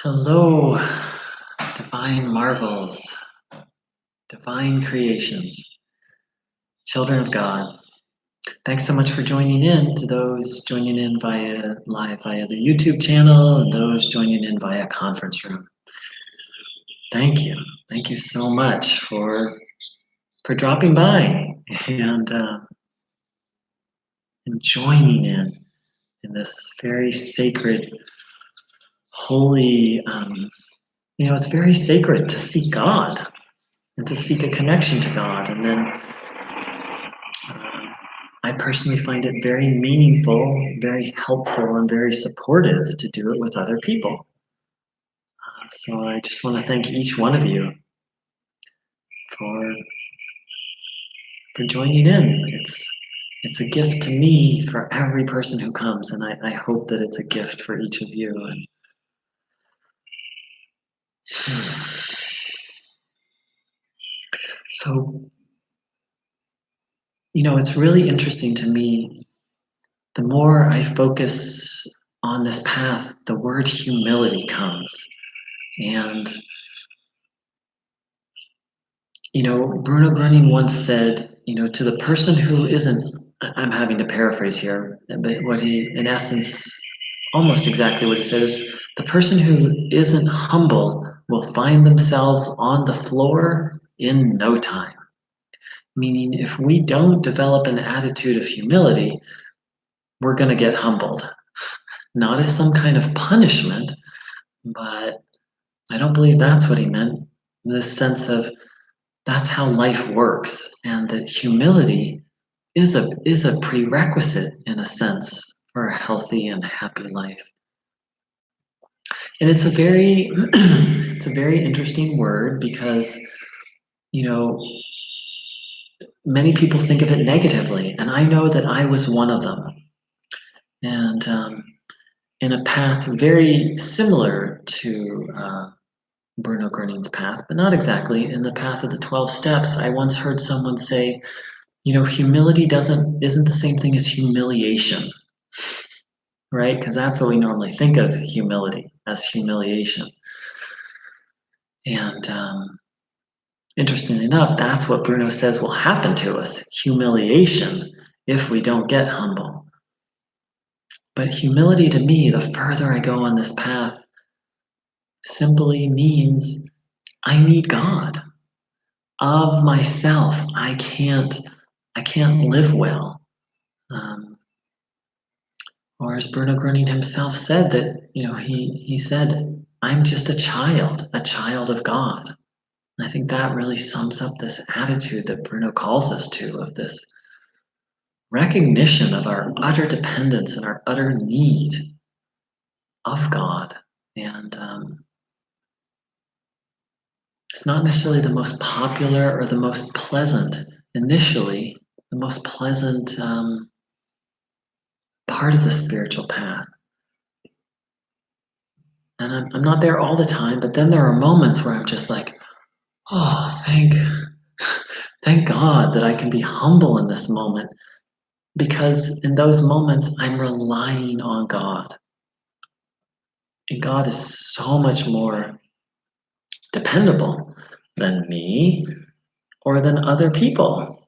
Hello, divine marvels, divine creations, children of God. Thanks so much for joining in, to those joining in live via the YouTube channel and those joining in via conference room. Thank you. Thank you so much for dropping by and joining in this very sacred, holy. It's very sacred to seek God and to seek a connection to God, and then I personally find it very meaningful, very helpful, and very supportive to do it with other people. So I just want to thank each one of you for joining in. It's a gift to me for every person who comes, and I hope that it's a gift for each of you. And so, it's really interesting to me. The more I focus on this path, the word humility comes. And Bruno Gröning once said, to the person who isn't, I'm having to paraphrase here, but what he, in essence, almost exactly what he said is, the person who isn't humble will find themselves on the floor in no time. Meaning, if we don't develop an attitude of humility, we're going to get humbled. Not as some kind of punishment, but I don't believe that's what he meant. This sense of, that's how life works, and that humility is a prerequisite, in a sense, for a healthy and happy life. And it's a very it's a very interesting word, because many people think of it negatively, and I know that I was one of them. And in a path very similar to Bruno Gröning's path, but not exactly. In the path of the 12 steps, I once heard someone say, humility isn't the same thing as humiliation, right? Because that's what we normally think of humility, as humiliation. And interestingly enough, that's what Bruno says will happen to us, humiliation, if we don't get humble. But humility, to me, the further I go on this path, simply means I need God. Of myself, I can't live well. Or as Bruno Gröning himself said, that he said, I'm just a child of God. And I think that really sums up this attitude that Bruno calls us to, of this recognition of our utter dependence and our utter need of God. And it's not necessarily the most popular or the most pleasant initially, the most pleasant part of the spiritual path. And I'm not there all the time, but then there are moments where I'm just like, oh, thank God that I can be humble in this moment, because in those moments I'm relying on God. And God is so much more dependable than me or than other people.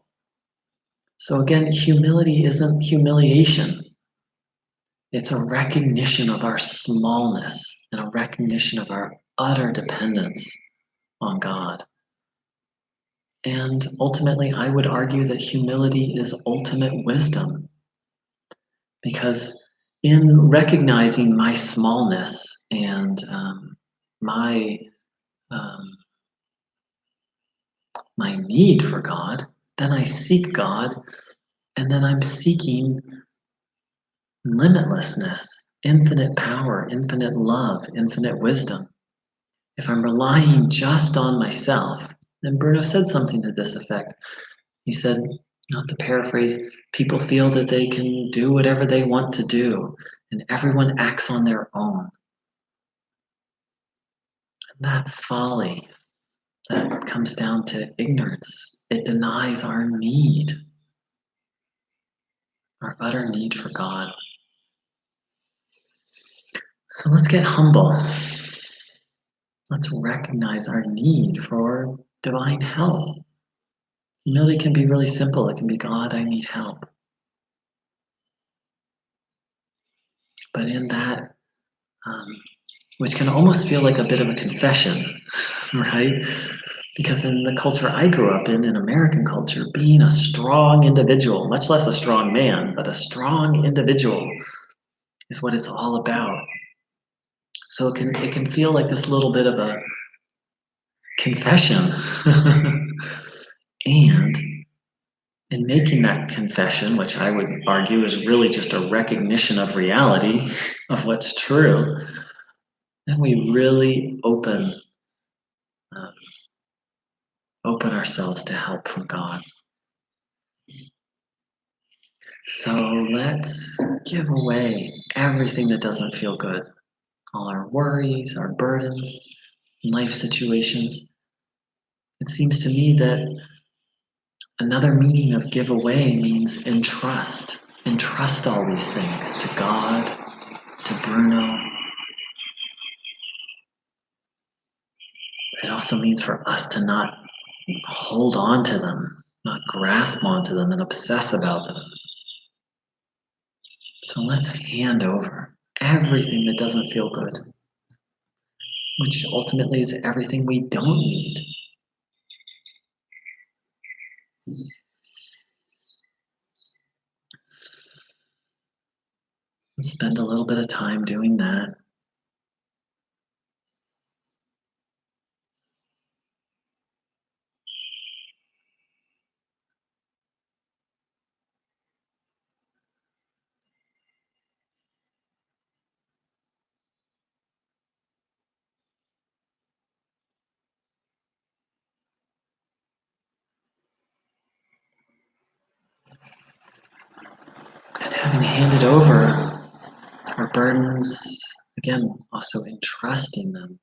So again, humility isn't humiliation. It's a recognition of our smallness and a recognition of our utter dependence on God. And ultimately, I would argue that humility is ultimate wisdom, because in recognizing my smallness and my my need for God, then I seek God, and then I'm seeking limitlessness, infinite power, infinite love, infinite wisdom. If I'm relying just on myself, then Bruno said something to this effect. He said, not to paraphrase, people feel that they can do whatever they want to do, and everyone acts on their own. And that's folly. That comes down to ignorance. It denies our need, our utter need for God. So let's get humble. Let's recognize our need for divine help. Humility can be really simple. It can be, God, I need help. But in that, um, which can almost feel like a bit of a confession, right? Because in the culture I grew up in American culture, being a strong individual, much less a strong man, but a strong individual is what it's all about. So it can feel like this little bit of a confession. And in making that confession, which I would argue is really just a recognition of reality, of what's true, then we really uh, open ourselves to help from God. So let's give away everything that doesn't feel good, all our worries, our burdens, life situations. It seems to me that another meaning of give away means entrust. Entrust all these things to God, to Bruno. It also means for us to not hold on to them, not grasp onto them and obsess about them. So let's hand over everything that doesn't feel good, which ultimately is everything we don't need. And spend a little bit of time doing that. And having handed over our burdens, again, also entrusting them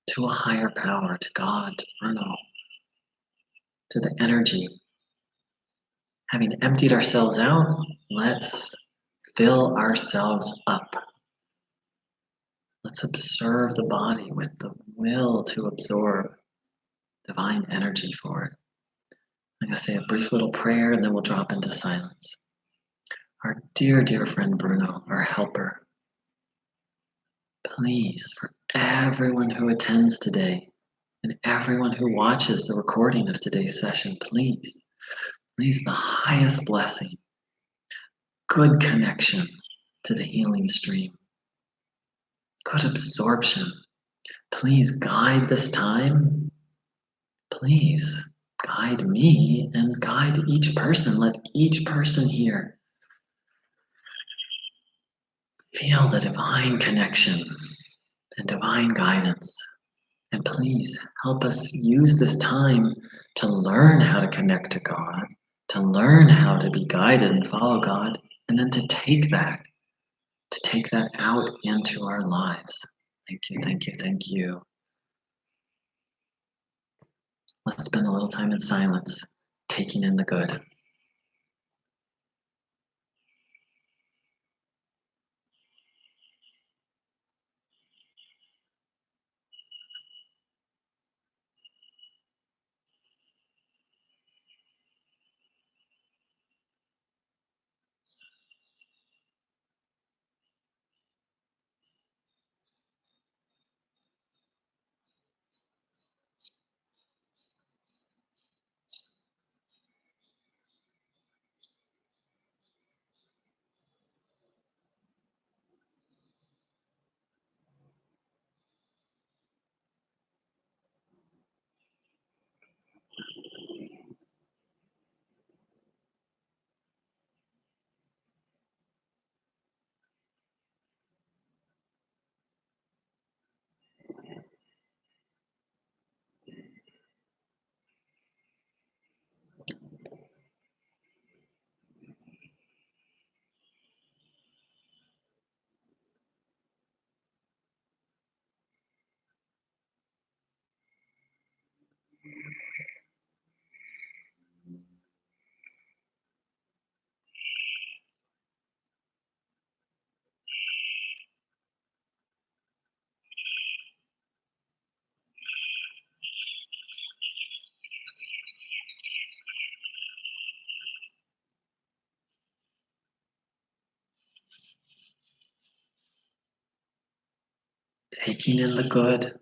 to a higher power, to God, to Bruno, to the energy. Having emptied ourselves out, let's fill ourselves up. Let's observe the body with the will to absorb divine energy for it. I'm going to say a brief little prayer and then we'll drop into silence. Our dear, dear friend Bruno, our helper, please, for everyone who attends today and everyone who watches the recording of today's session, please, the highest blessing, good connection to the healing stream, good absorption. Please guide this time. Please guide me and guide each person. Let each person here feel the divine connection and divine guidance. And please help us use this time to learn how to connect to God, to learn how to be guided and follow God, and then to take that out into our lives. Thank you, thank you, thank you. Let's spend a little time in silence, taking in the good. taking in the good.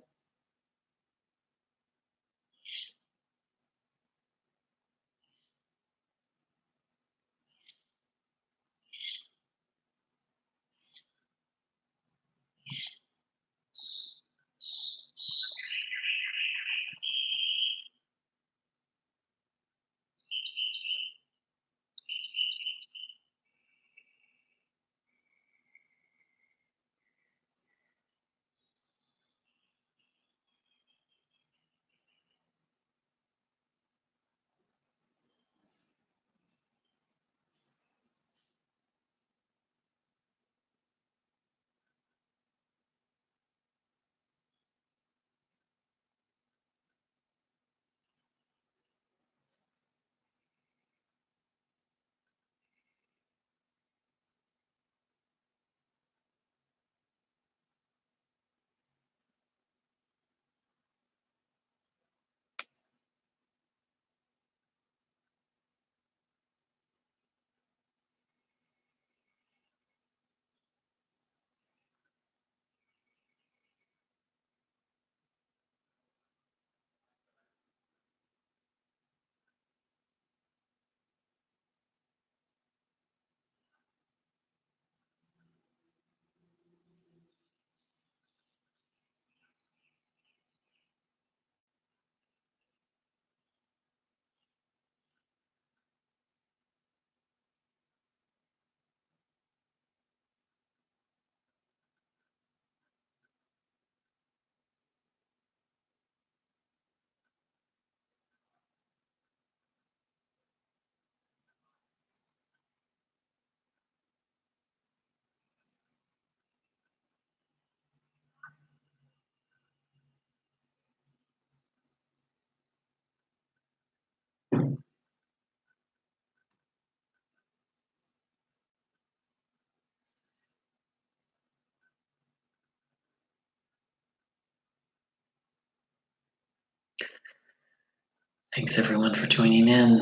Thanks everyone for joining in.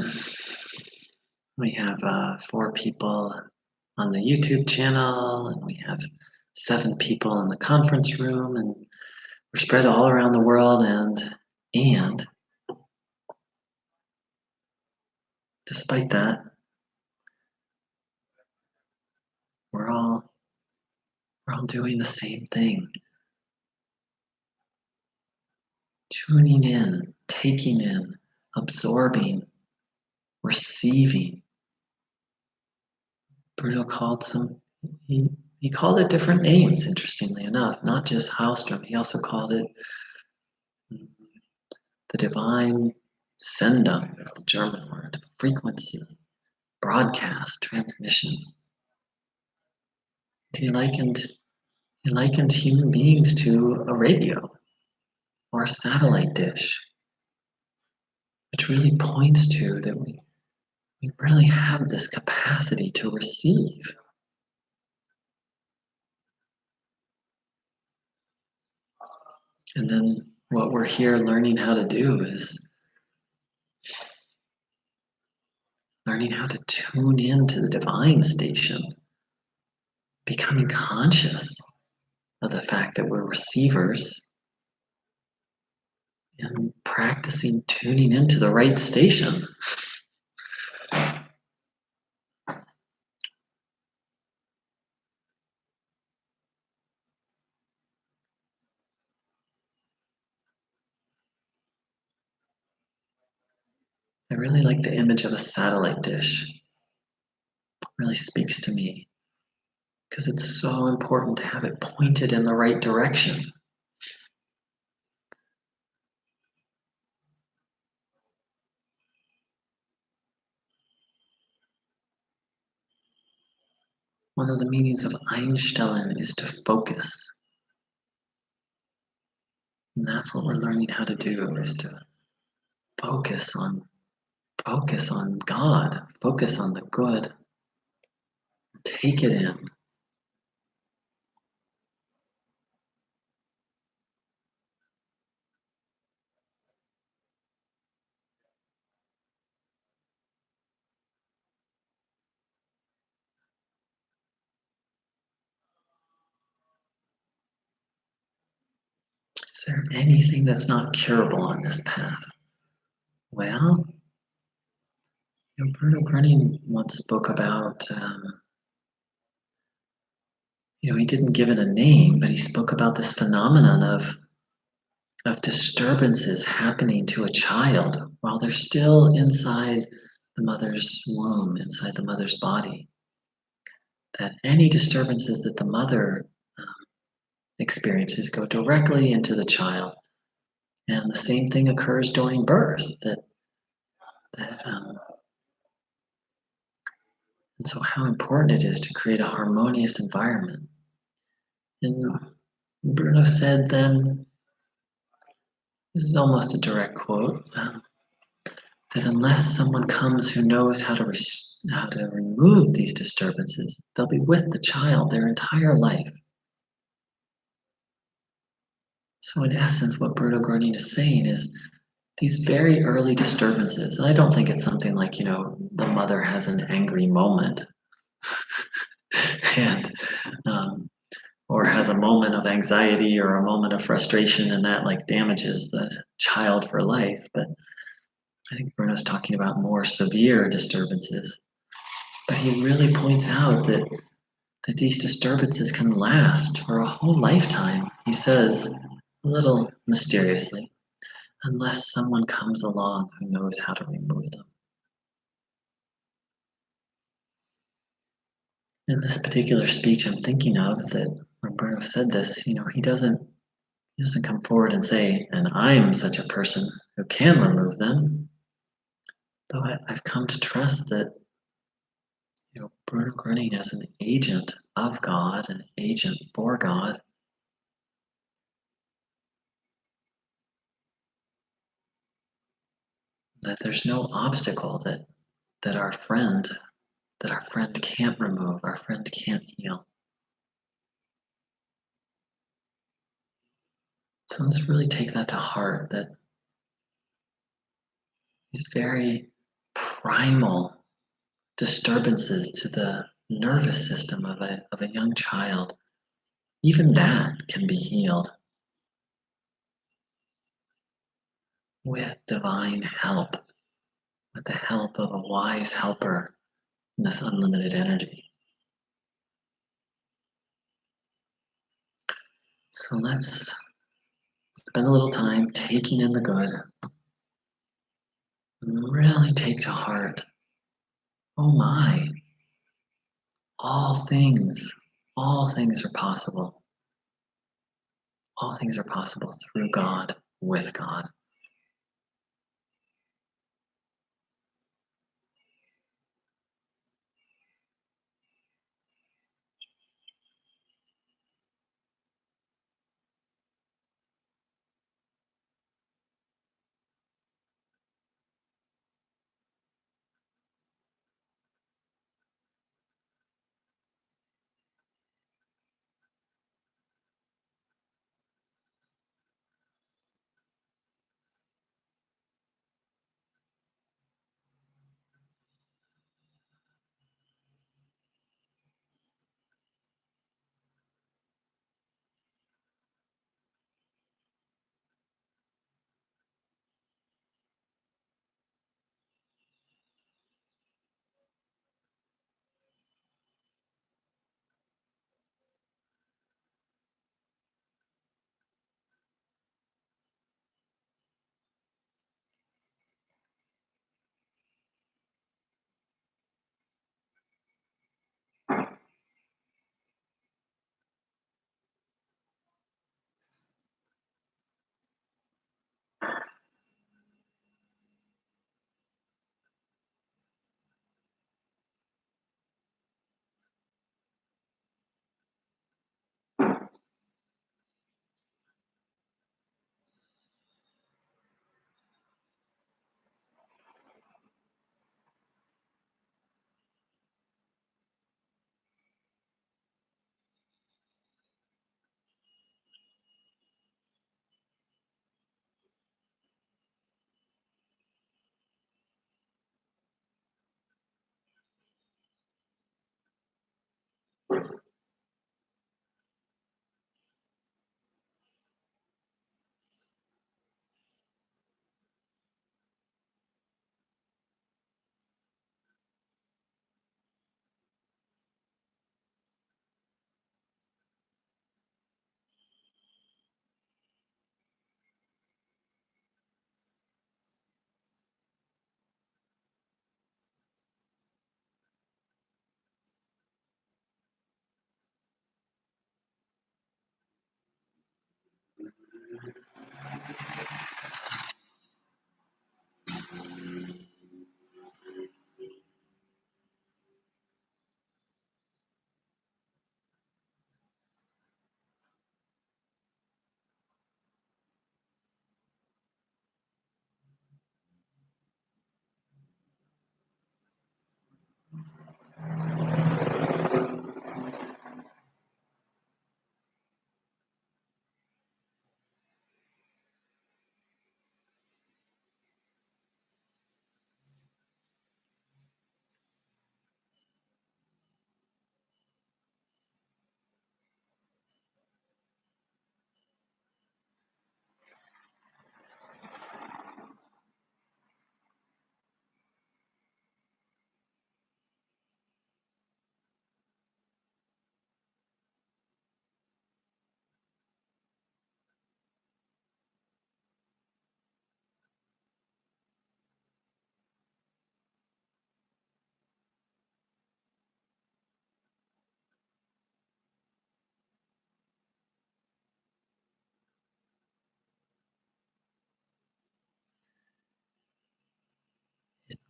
We have 4 people on the YouTube channel, and we have 7 people in the conference room, and we're spread all around the world. And despite that, we're all doing the same thing. Tuning in, taking in, absorbing, receiving. Bruno called he called it different names, interestingly enough, not just Haustrom. He also called it the divine Sendung, that's the German word, frequency, broadcast, transmission. He likened human beings to a radio or a satellite dish, which really points to that we really have this capacity to receive. And then what we're here learning how to do is learning how to tune into the divine station, becoming conscious of the fact that we're receivers and practicing tuning into the right station. I really like the image of a satellite dish. It really speaks to me because it's so important to have it pointed in the right direction. One of the meanings of Einstellen is to focus. And that's what we're learning how to do, is to focus on God, focus on the good. Take it in. Is there anything that's not curable on this path? Well, Bruno Grunning once spoke about, he didn't give it a name, but he spoke about this phenomenon of disturbances happening to a child while they're still inside the mother's womb, inside the mother's body. That any disturbances that the mother experiences go directly into the child. And the same thing occurs during birth. That and so how important it is to create a harmonious environment. And Bruno said then, this is almost a direct quote, that unless someone comes who knows how to remove these disturbances, they'll be with the child their entire life. So in essence, what Bruno Gröning is saying is these very early disturbances, and I don't think it's something like, the mother has an angry moment and or has a moment of anxiety or a moment of frustration and that like damages the child for life. But I think Bruno's talking about more severe disturbances. But he really points out that these disturbances can last for a whole lifetime. He says, a little mysteriously, unless someone comes along who knows how to remove them. In this particular speech I'm thinking of, that when Bruno said this, he doesn't come forward and say, and I'm such a person who can remove them. Though I've come to trust that, Bruno Gröning as an agent of God, an agent for God, that there's no obstacle that our friend can't remove, our friend can't heal. So let's really take that to heart, that these very primal disturbances to the nervous system of a young child, even that can be healed with divine help, with the help of a wise helper in this unlimited energy. So let's spend a little time taking in the good and really take to heart, oh my, all things, all things are possible. All things are possible through God, with God.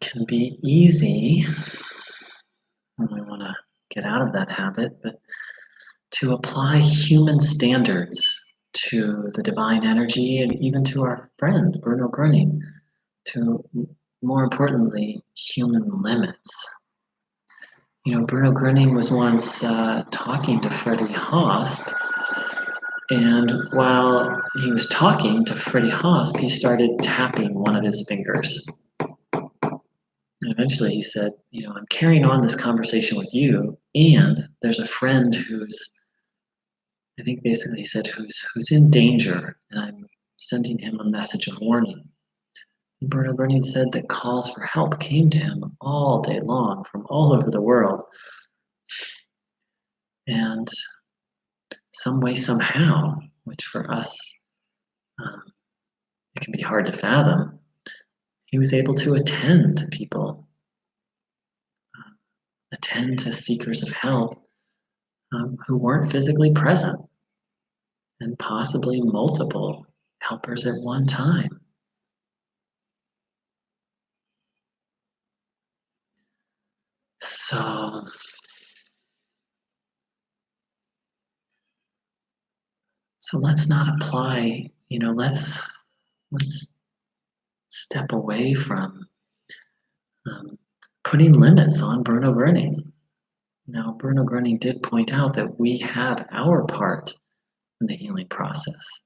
can be easy when we want to get out of that habit, but to apply human standards to the divine energy and even to our friend Bruno Gröning, to more importantly, human limits. You know, Bruno Gröning was once talking to Freddie Hosp, and while he was talking to Freddie Hosp, he started tapping one of his fingers. And eventually he said, you know, I'm carrying on this conversation with you, and there's a friend who's, I think basically he said, who's in danger, and I'm sending him a message of warning. And Bruno Gröning said that calls for help came to him all day long from all over the world. And some way, somehow, which for us, it can be hard to fathom, he was able to attend to people, attend to seekers of help who weren't physically present, and possibly multiple helpers at one time. So let's not apply, you know, let's step away from putting limits on Bruno Gröning. Now, Bruno Gröning did point out that we have our part in the healing process.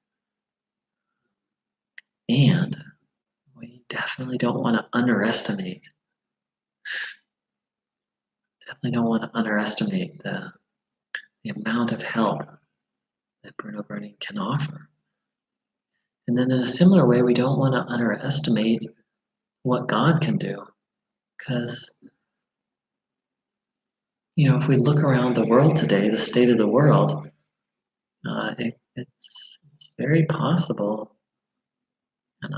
And we definitely don't want to underestimate the amount of help that Bruno Gröning can offer. And then in a similar way, we don't want to underestimate what God can do. Because, you know, if we look around the world today, the state of the world, it's very possible, and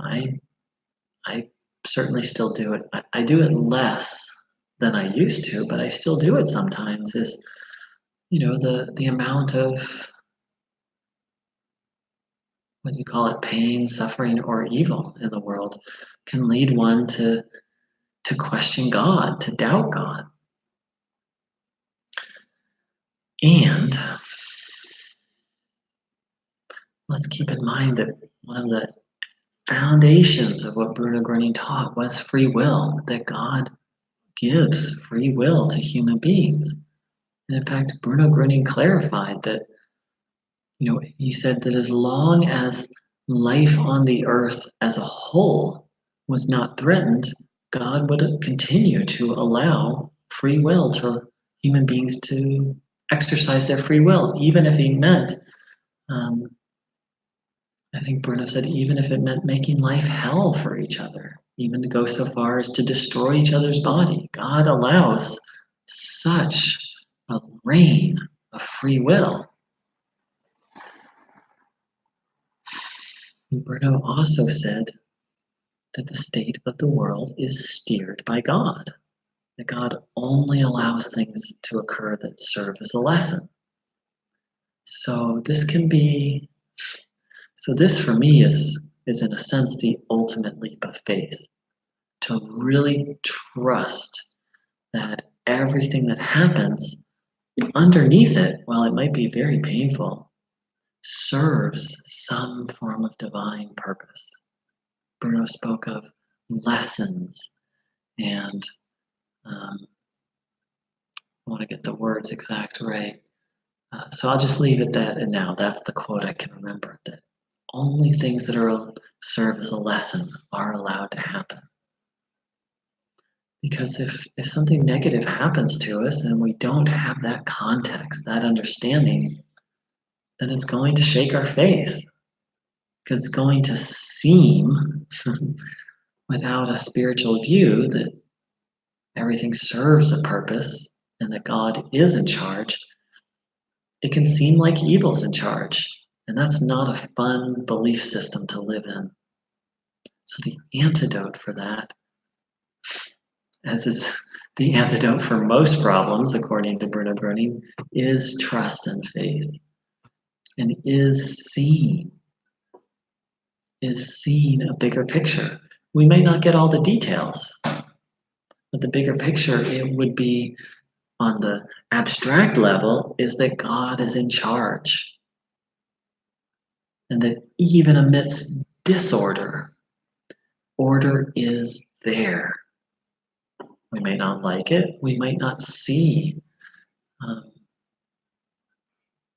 I certainly still do it. I do it less than I used to, but I still do it sometimes, is, you know, the amount of, what do you call it, pain, suffering, or evil in the world can lead one to question God, to doubt God. And let's keep in mind that one of the foundations of what Bruno Gröning taught was free will, that God gives free will to human beings. And in fact, Bruno Gröning clarified that, you know, he said that as long as life on the earth as a whole was not threatened, God would continue to allow free will to human beings to exercise their free will, even if he meant, I think Bruno said, even if it meant making life hell for each other, even to go so far as to destroy each other's body. God allows such a reign of free will. And Bruno also said that the state of the world is steered by God, that God only allows things to occur that serve as a lesson. So this for me is in a sense the ultimate leap of faith, to really trust that everything that happens underneath it, while it might be very painful, serves some form of divine purpose. Bruno spoke of lessons, and I want to get the words exact right. So I'll just leave it that, and now that's the quote I can remember, that only things that serve as a lesson are allowed to happen. Because if something negative happens to us and we don't have that context, that understanding, then it's going to shake our faith. Because it's going to seem, without a spiritual view, that everything serves a purpose and that God is in charge. It can seem like evil's in charge. And that's not a fun belief system to live in. So the antidote for that, as is the antidote for most problems, according to Bruno Gröning, is trust and faith. And is seeing a bigger picture. We may not get all the details, But the bigger picture, it would be on the abstract level, is that God is in charge. And that even amidst disorder, order is there. We may not like it, we might not see. Um,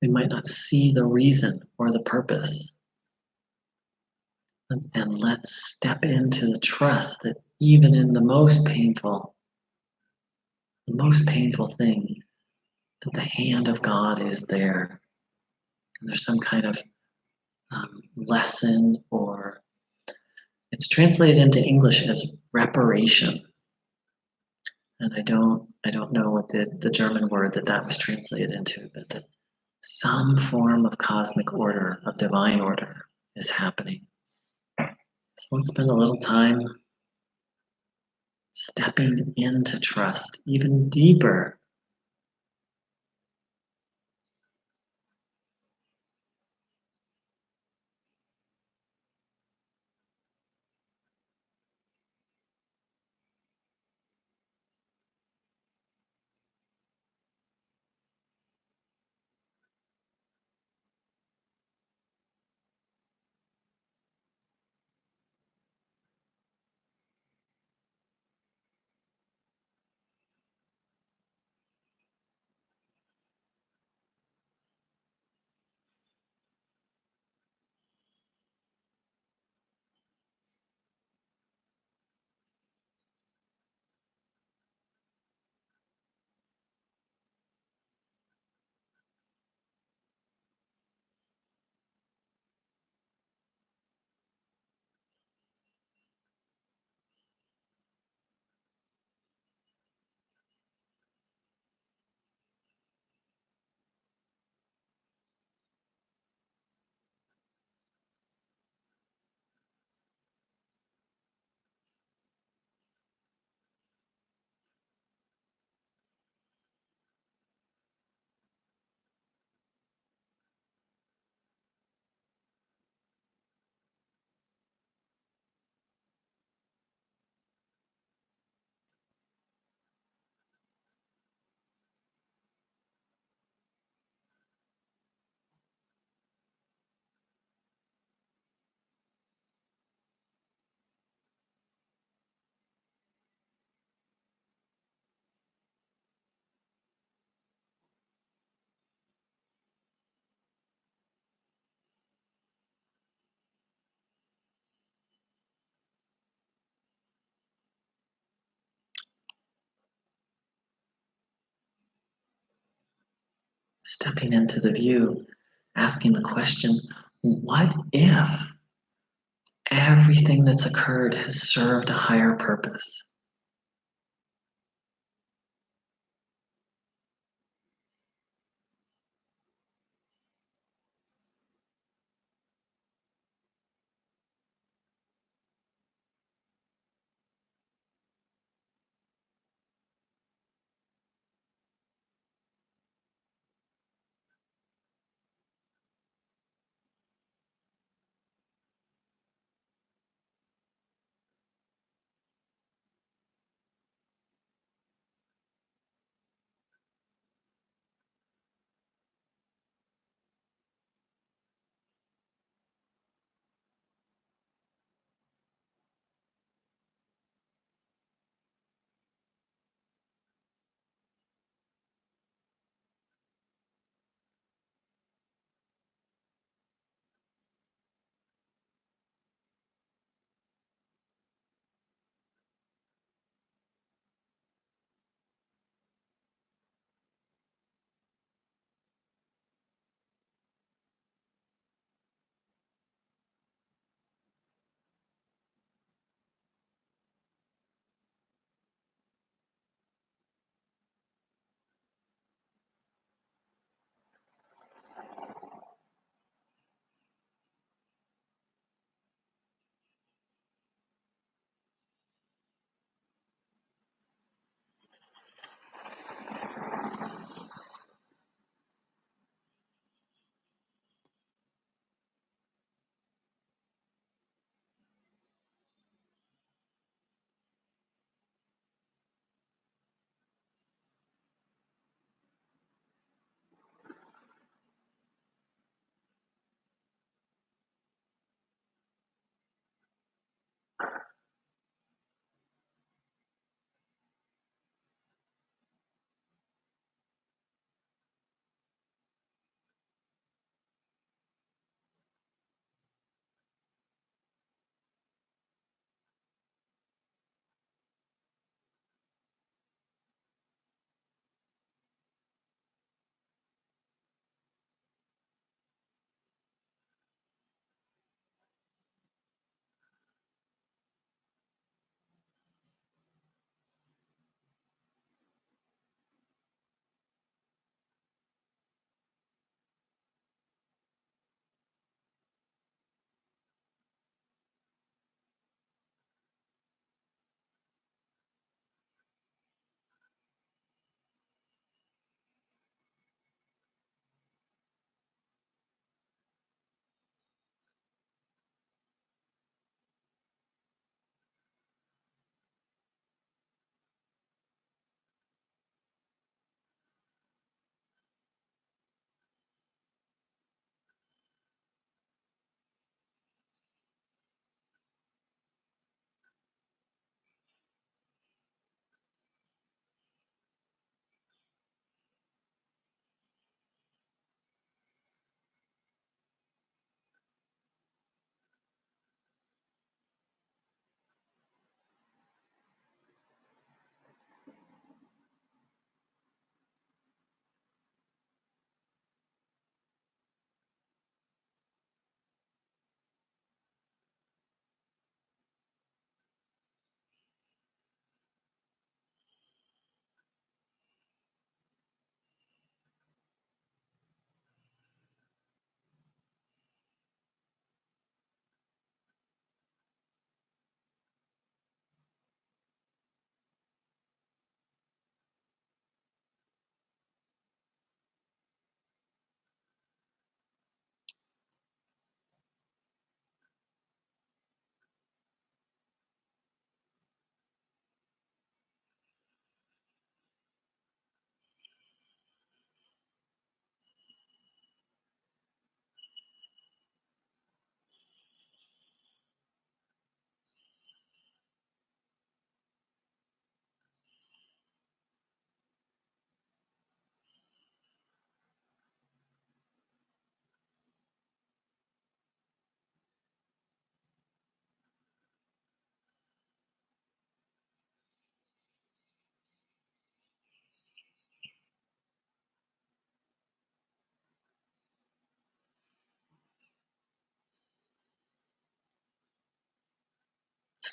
we might not see the reason or the purpose. And let's step into the trust that even in the most painful thing, that the hand of God is there. And there's some kind of lesson, or it's translated into English as reparation. And I don't know what the German word that was translated into, but that some form of cosmic order, of divine order, is happening. So let's spend a little time stepping into trust even deeper. Stepping into the view, asking the question, what if everything that's occurred has served a higher purpose?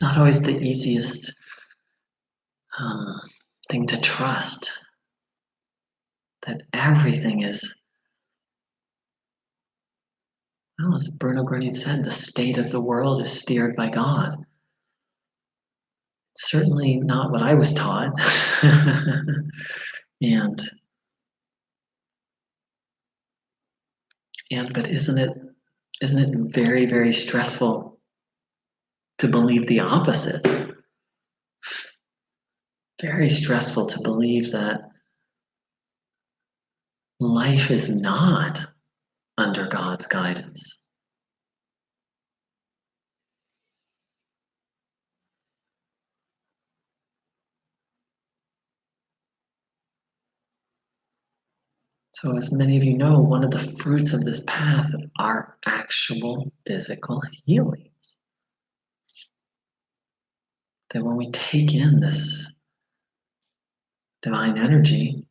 It's not always the easiest um, thing to trust, that everything is, well, as Bruno Guerini said, the state of the world is steered by God. It's certainly not what I was taught. and but isn't it very, very stressful to believe the opposite? Very stressful to believe that life is not under God's guidance. So, as many of you know, one of the fruits of this path are actual physical healings. That when we take in this divine energy,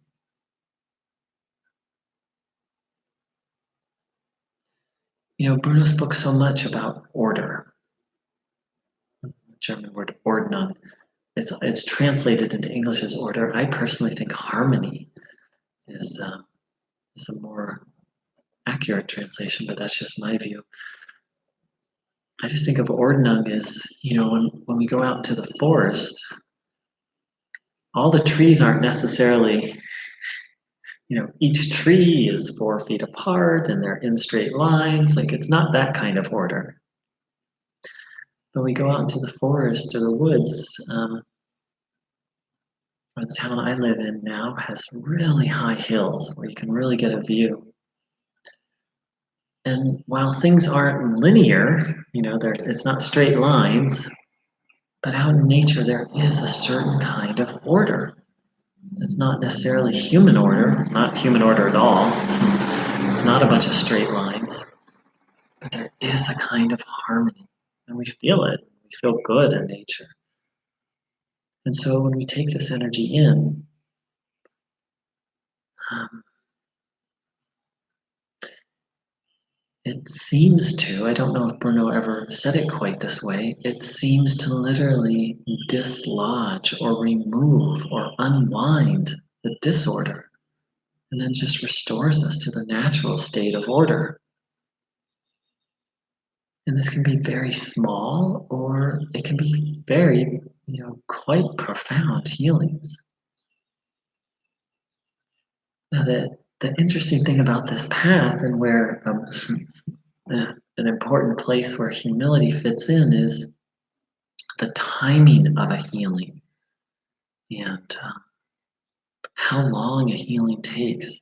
Bruno spoke so much about order. The German word Ordnung. It's translated into English as order. I personally think harmony is a more accurate translation, but that's just my view. I just think of Ordnung as, when we go out into the forest, all the trees aren't necessarily, each tree is 4 feet apart and they're in straight lines. Like, it's not that kind of order. But we go out into the forest or the woods, or the town I live in now has really high hills where you can really get a view. And while things aren't linear, it's not straight lines, but out in nature there is a certain kind of order. It's not necessarily human order, not human order at all. It's not a bunch of straight lines, but there is a kind of harmony, and we feel it. We feel good in nature. And so when we take this energy in, it seems to, I don't know if Bruno ever said it quite this way, it seems to literally dislodge or remove or unwind the disorder, and then just restores us to the natural state of order. And this can be very small, or it can be very, quite profound healings. Now, the interesting thing about this path, and where an important place where humility fits in, is the timing of a healing and how long a healing takes.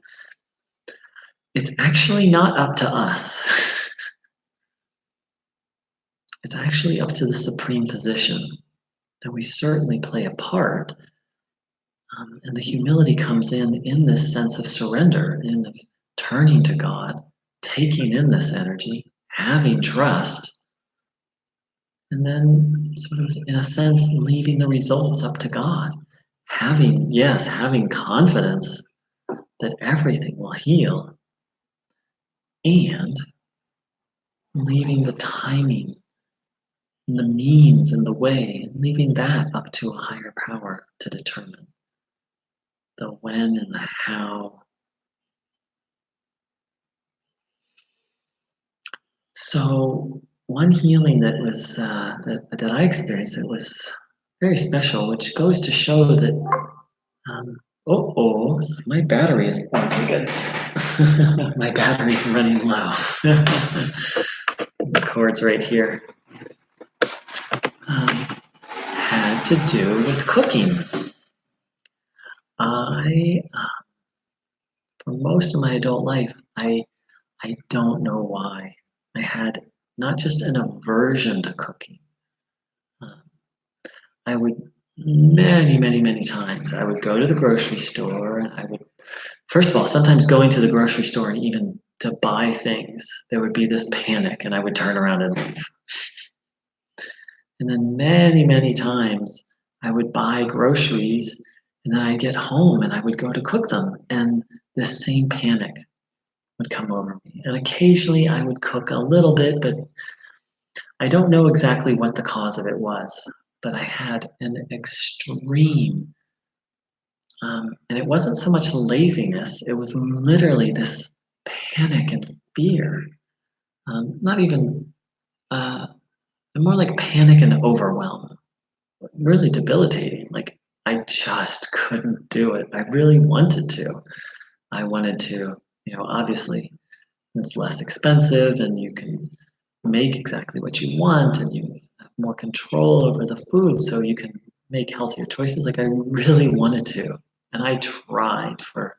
It's actually not up to us. It's actually up to the Supreme Physician. That we certainly play a part. And the humility comes in this sense of surrender, in turning to God, taking in this energy, having trust, and then sort of, in a sense, leaving the results up to God. Having confidence that everything will heal, and leaving the timing and the means and the way, leaving that up to a higher power to determine the when and the how. So one healing that was that I experienced, it was very special, which goes to show that my battery is good. My battery's running low. The cord's right here. Had to do with cooking. For most of my adult life, I don't know why. I had not just an aversion to cooking. I would many times, I would go to the grocery store, and I would, first of all, sometimes going to the grocery store and even to buy things, there would be this panic and I would turn around and leave. And then many times I would buy groceries and then I'd get home and I would go to cook them, and this same panic would come over me. And occasionally I would cook a little bit, but I don't know exactly what the cause of it was, but I had an extreme, and it wasn't so much laziness, it was literally this panic and fear. Not even, uh, more like panic and overwhelm, really debilitating. Like, I just couldn't do it. I really wanted to. I wanted to, obviously, it's less expensive and you can make exactly what you want and you have more control over the food so you can make healthier choices. Like, I really wanted to. And I tried for,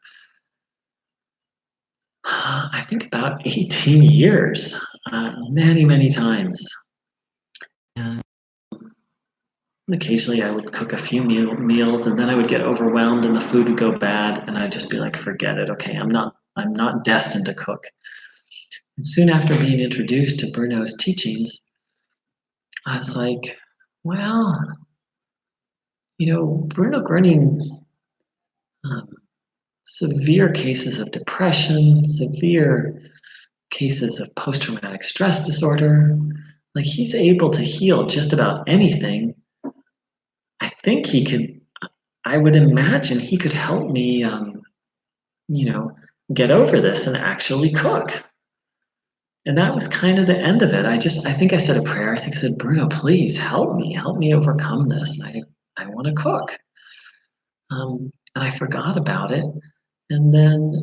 I think, about 18 years, many, many times. And occasionally I would cook a few meals and then I would get overwhelmed and the food would go bad and I'd just be like, forget it. Okay, I'm not destined to cook. And soon after being introduced to Bruno's teachings, I was like, well, Bruno Gröning, um, severe cases of depression, severe cases of post-traumatic stress disorder, like he's able to heal just about anything. I think he could, I would imagine he could help me, you know, get over this and actually cook. And that was kind of the end of it. I think I said a prayer. I think I said, Bruno, please help me overcome this. I want to cook. And I forgot about it. And then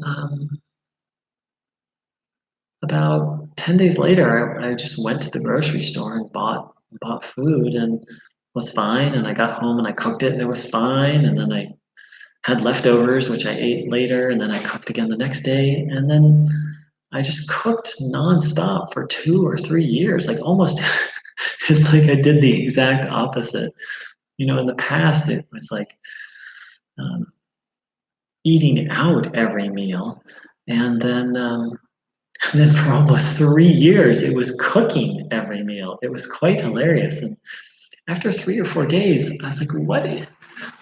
about 10 days later, I just went to the grocery store and bought food and was fine. And I got home and I cooked it and it was fine. And then I had leftovers, which I ate later. And then I cooked again the next day. And then I just cooked nonstop for 2 or 3 years, like almost. It's like I did the exact opposite. In the past, it was like um, eating out every meal, and then for almost 3 years, it was cooking every meal. It was quite hilarious. And after 3 or 4 days, I was like, "What?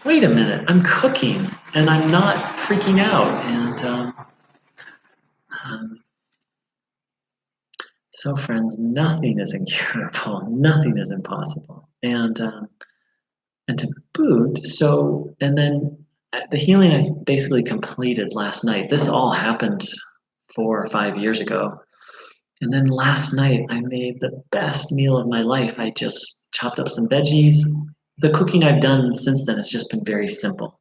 Wait a minute! I'm cooking, and I'm not freaking out." And um, so, friends, nothing is incurable. Nothing is impossible. And to boot, and then the healing I basically completed last night. This all happened 4 or 5 years ago. And then last night, I made the best meal of my life. I just chopped up some veggies. The cooking I've done since then has just been very simple,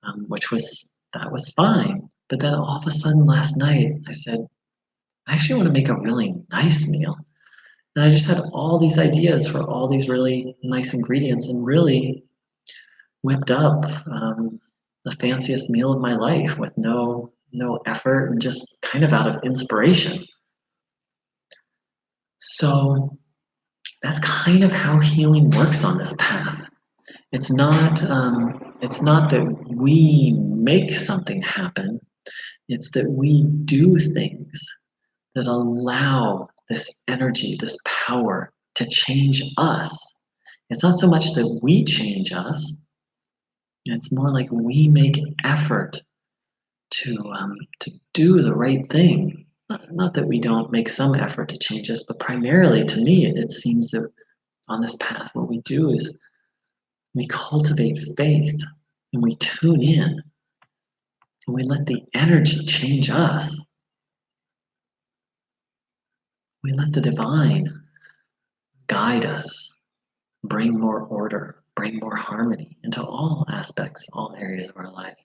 that was fine. But then all of a sudden last night, I said, I actually want to make a really nice meal. And I just had all these ideas for all these really nice ingredients and really whipped up the fanciest meal of my life with no effort and just kind of out of inspiration. So that's kind of how healing works on this path. It's not that we make something happen. It's that we do things that allow this energy, this power to change us. It's not so much that we change us. It's more like we make effort to do the right thing. Not that we don't make some effort to change us, but primarily to me, it seems that on this path, what we do is we cultivate faith and we tune in and we let the energy change us. We let the divine guide us, bring more order, bring more harmony into all aspects, all areas of our life.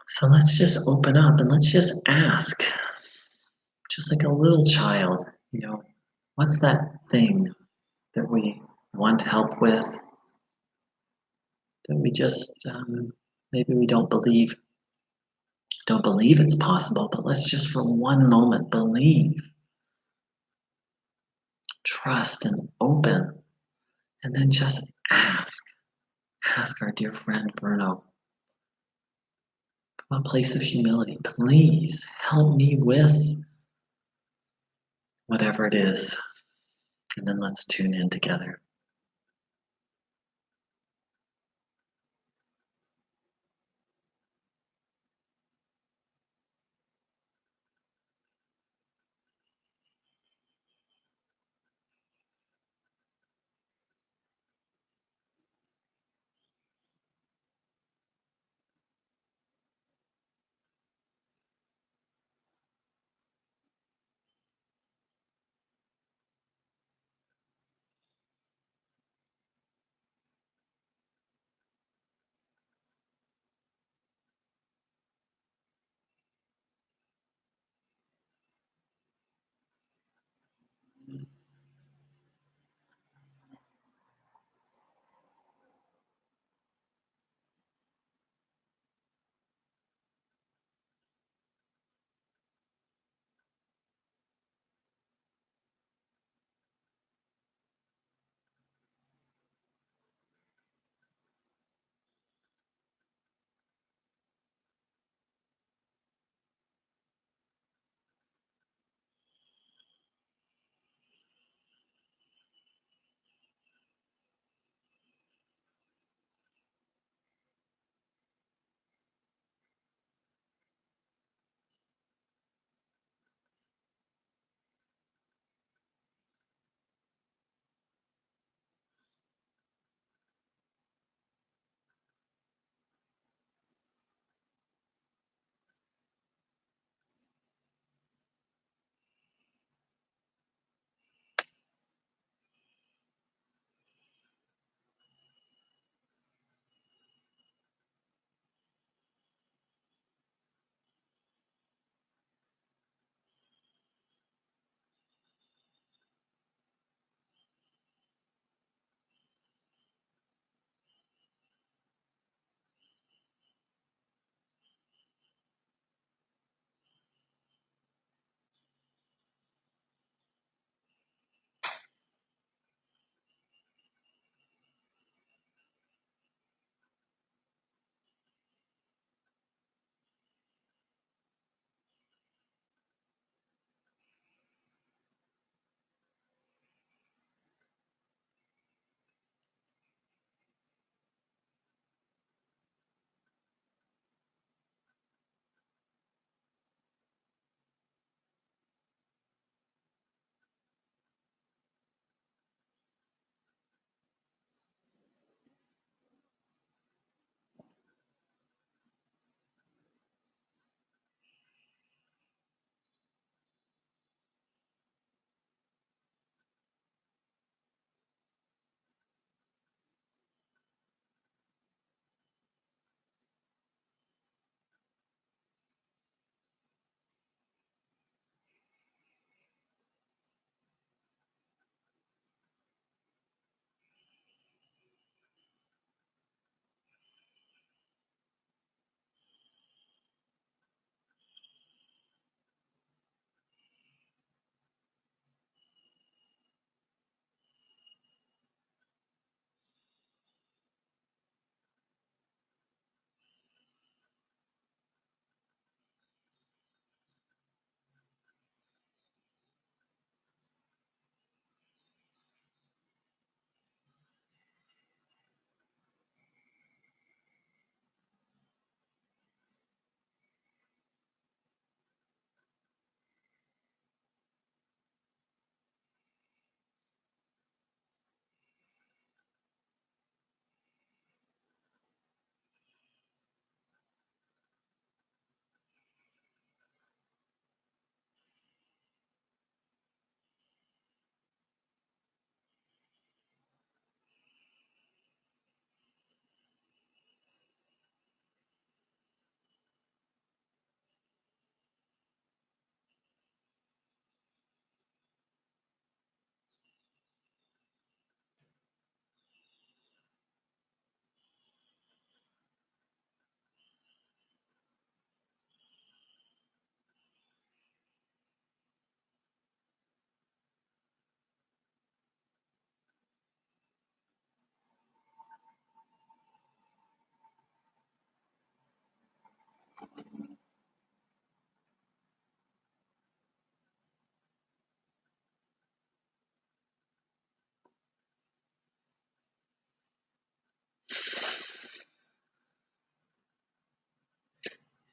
So let's just open up and let's just ask, just like a little child, what's that thing that we want help with, that we just maybe we don't believe it's possible, but let's just for one moment believe, trust, and open, and then just ask our dear friend Bruno from a place of humility, please help me with whatever it is, and then let's tune in together.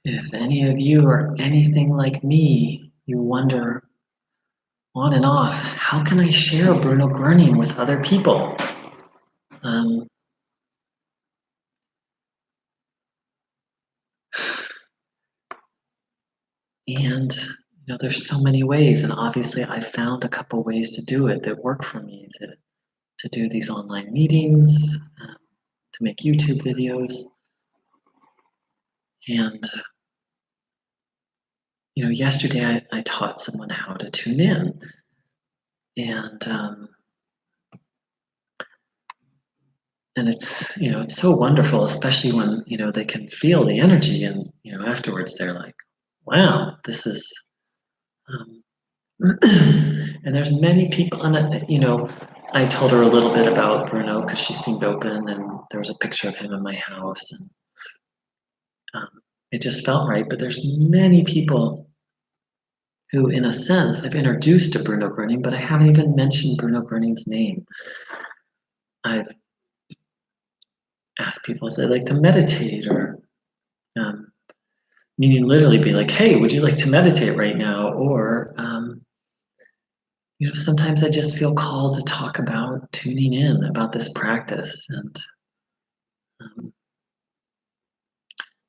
If any of you are anything like me, you wonder on and off, how can I share Bruno Gröning with other people? Um, and there's so many ways, and obviously I found a couple ways to do it that work for me to do these online meetings, to make YouTube videos, and yesterday I taught someone how to tune in, and it's so wonderful, especially when they can feel the energy, and afterwards they're like, "Wow, this is." Um, and there's many people, and I told her a little bit about Bruno because she seemed open, and there was a picture of him in my house, and um, it just felt right. But there's many people who, in a sense, I've introduced to Bruno Gröning, but I haven't even mentioned Bruno Gröning's name. I've asked people if they like to meditate, or um, meaning literally be like, "Hey, would you like to meditate right now?" Or sometimes I just feel called to talk about tuning in, about this practice, um,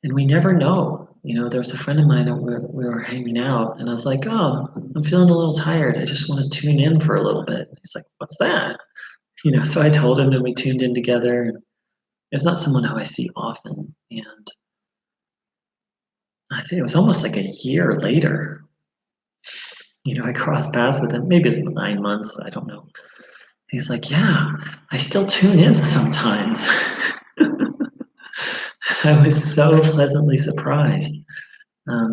and we never know. There was a friend of mine, and we were hanging out, and I was like, "Oh, I'm feeling a little tired. I just want to tune in for a little bit." He's like, "What's that?" So I told him, and we tuned in together. It's not someone who I see often, and I think it was almost like a year later. I crossed paths with him. Maybe it's 9 months. I don't know. He's like, "Yeah, I still tune in sometimes." I was so pleasantly surprised.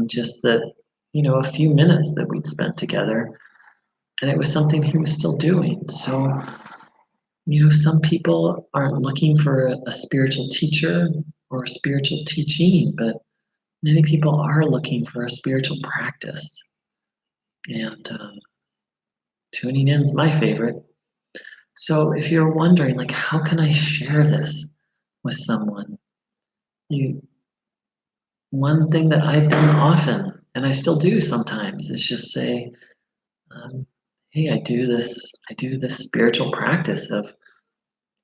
Just that, a few minutes that we'd spent together, and it was something he was still doing. So, some people aren't looking for a spiritual teacher or a spiritual teaching, but many people are looking for a spiritual practice. And tuning in is my favorite. So, if you're wondering, like, how can I share this with someone? You One thing that I've done often, and I still do sometimes, is just say, um, "Hey, I do this spiritual practice of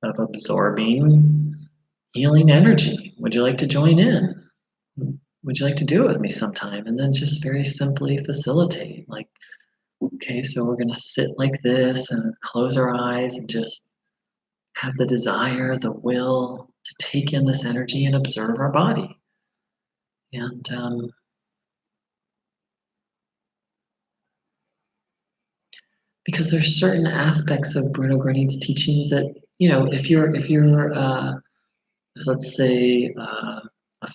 absorbing healing energy. Would you like to join in? Would you like to do it with me sometime?" And then just very simply facilitate, like, "Okay, so we're going to sit like this and close our eyes and just have the desire, the will to take in this energy and observe our body." And because there's certain aspects of Bruno Gröning's teachings that, if you're let's say a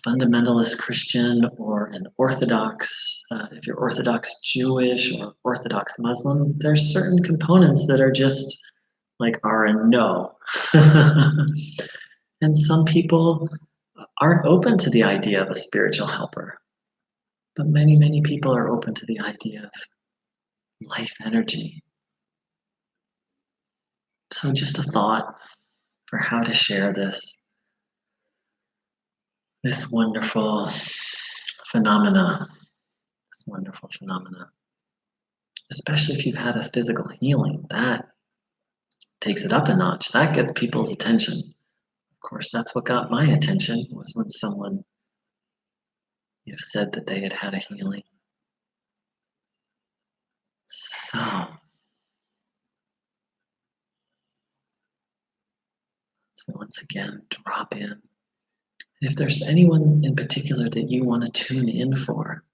fundamentalist Christian, or an Orthodox, if you're Orthodox Jewish or Orthodox Muslim, there's certain components that are just like are a no. And some people aren't open to the idea of a spiritual helper, but many, many people are open to the idea of life energy. So just a thought for how to share this phenomena, this wonderful phenomena, especially if you've had a physical healing. That takes it up a notch. That gets people's attention. Of course, that's what got my attention, was when someone said that they had had a healing. So once again, drop in. And if there's anyone in particular that you want to tune in for,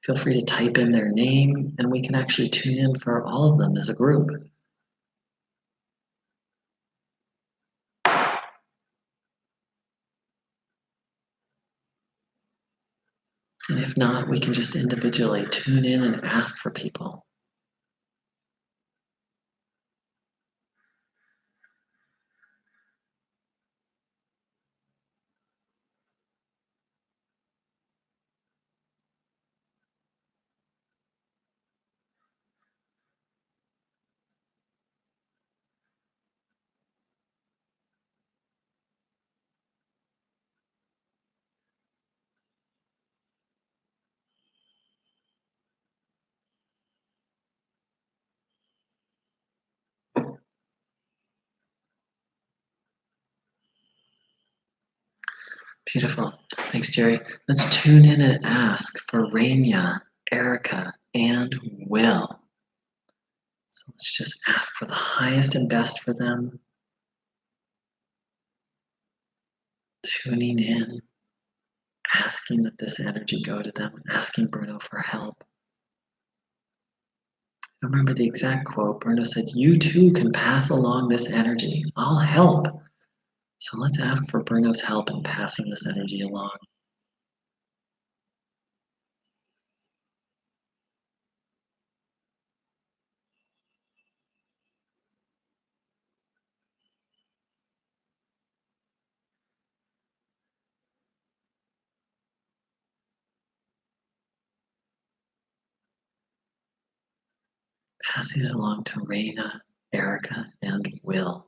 feel free to type in their name, and we can actually tune in for all of them as a group. And if not, we can just individually tune in and ask for people. Beautiful. Thanks, Jerry. Let's tune in and ask for Raina, Erica, and Will. So let's just ask for the highest and best for them. Tuning in, asking that this energy go to them, asking Bruno for help. I remember the exact quote. Bruno said, "You too can pass along this energy. I'll help." So let's ask for Bruno's help in passing this energy along. Passing it along to Raina, Erica, and Will.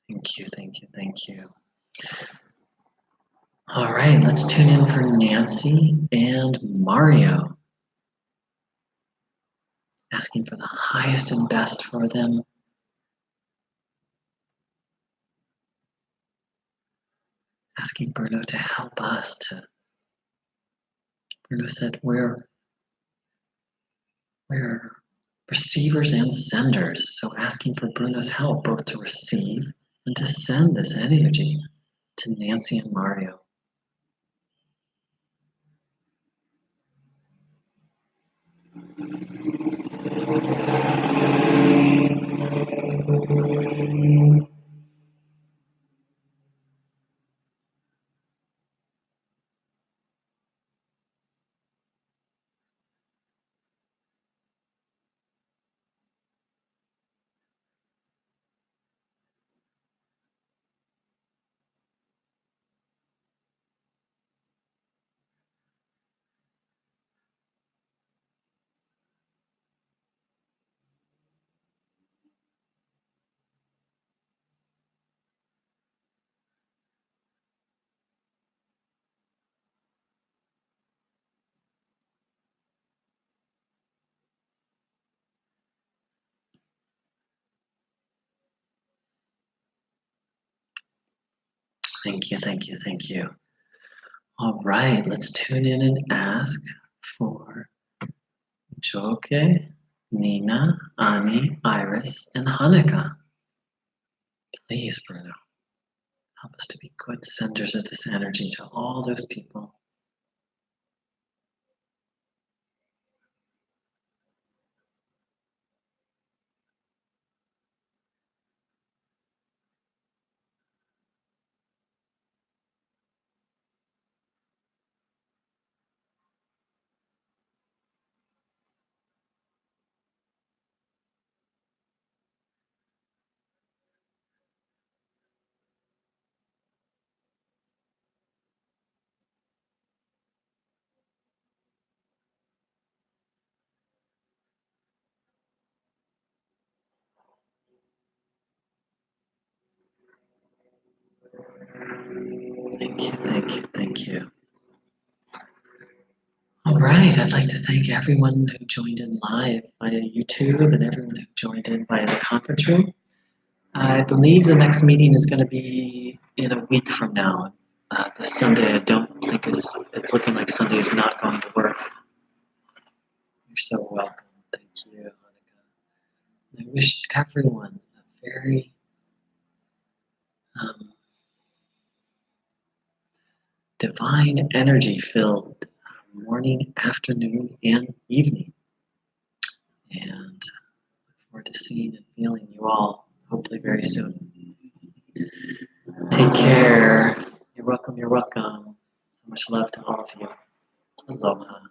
Thank you, thank you, thank you. All right, let's tune in for Nancy and Mario. Asking for the highest and best for them. Asking Bruno to help us to. Bruno said we're receivers and senders. So asking for Bruno's help both to receive and to send this energy to Nancy and Mario. Thank you, thank you, thank you. All right, let's tune in and ask for Joke, Nina, Ani, Iris, and Hanukkah. Please, Bruno, help us to be good senders of this energy to all those people. Thank you, thank you, thank you. All right, I'd like to thank everyone who joined in live via YouTube and everyone who joined in via the conference room. I believe the next meeting is going to be in a week from now. This Sunday, I don't think it's looking like Sunday is not going to work. You're so welcome. Thank you, Hanukkah. I wish everyone a very um, divine energy filled morning, afternoon, and evening. And look forward to seeing and feeling you all hopefully very soon. Take care. You're welcome. You're welcome. So much love to all of you. Aloha.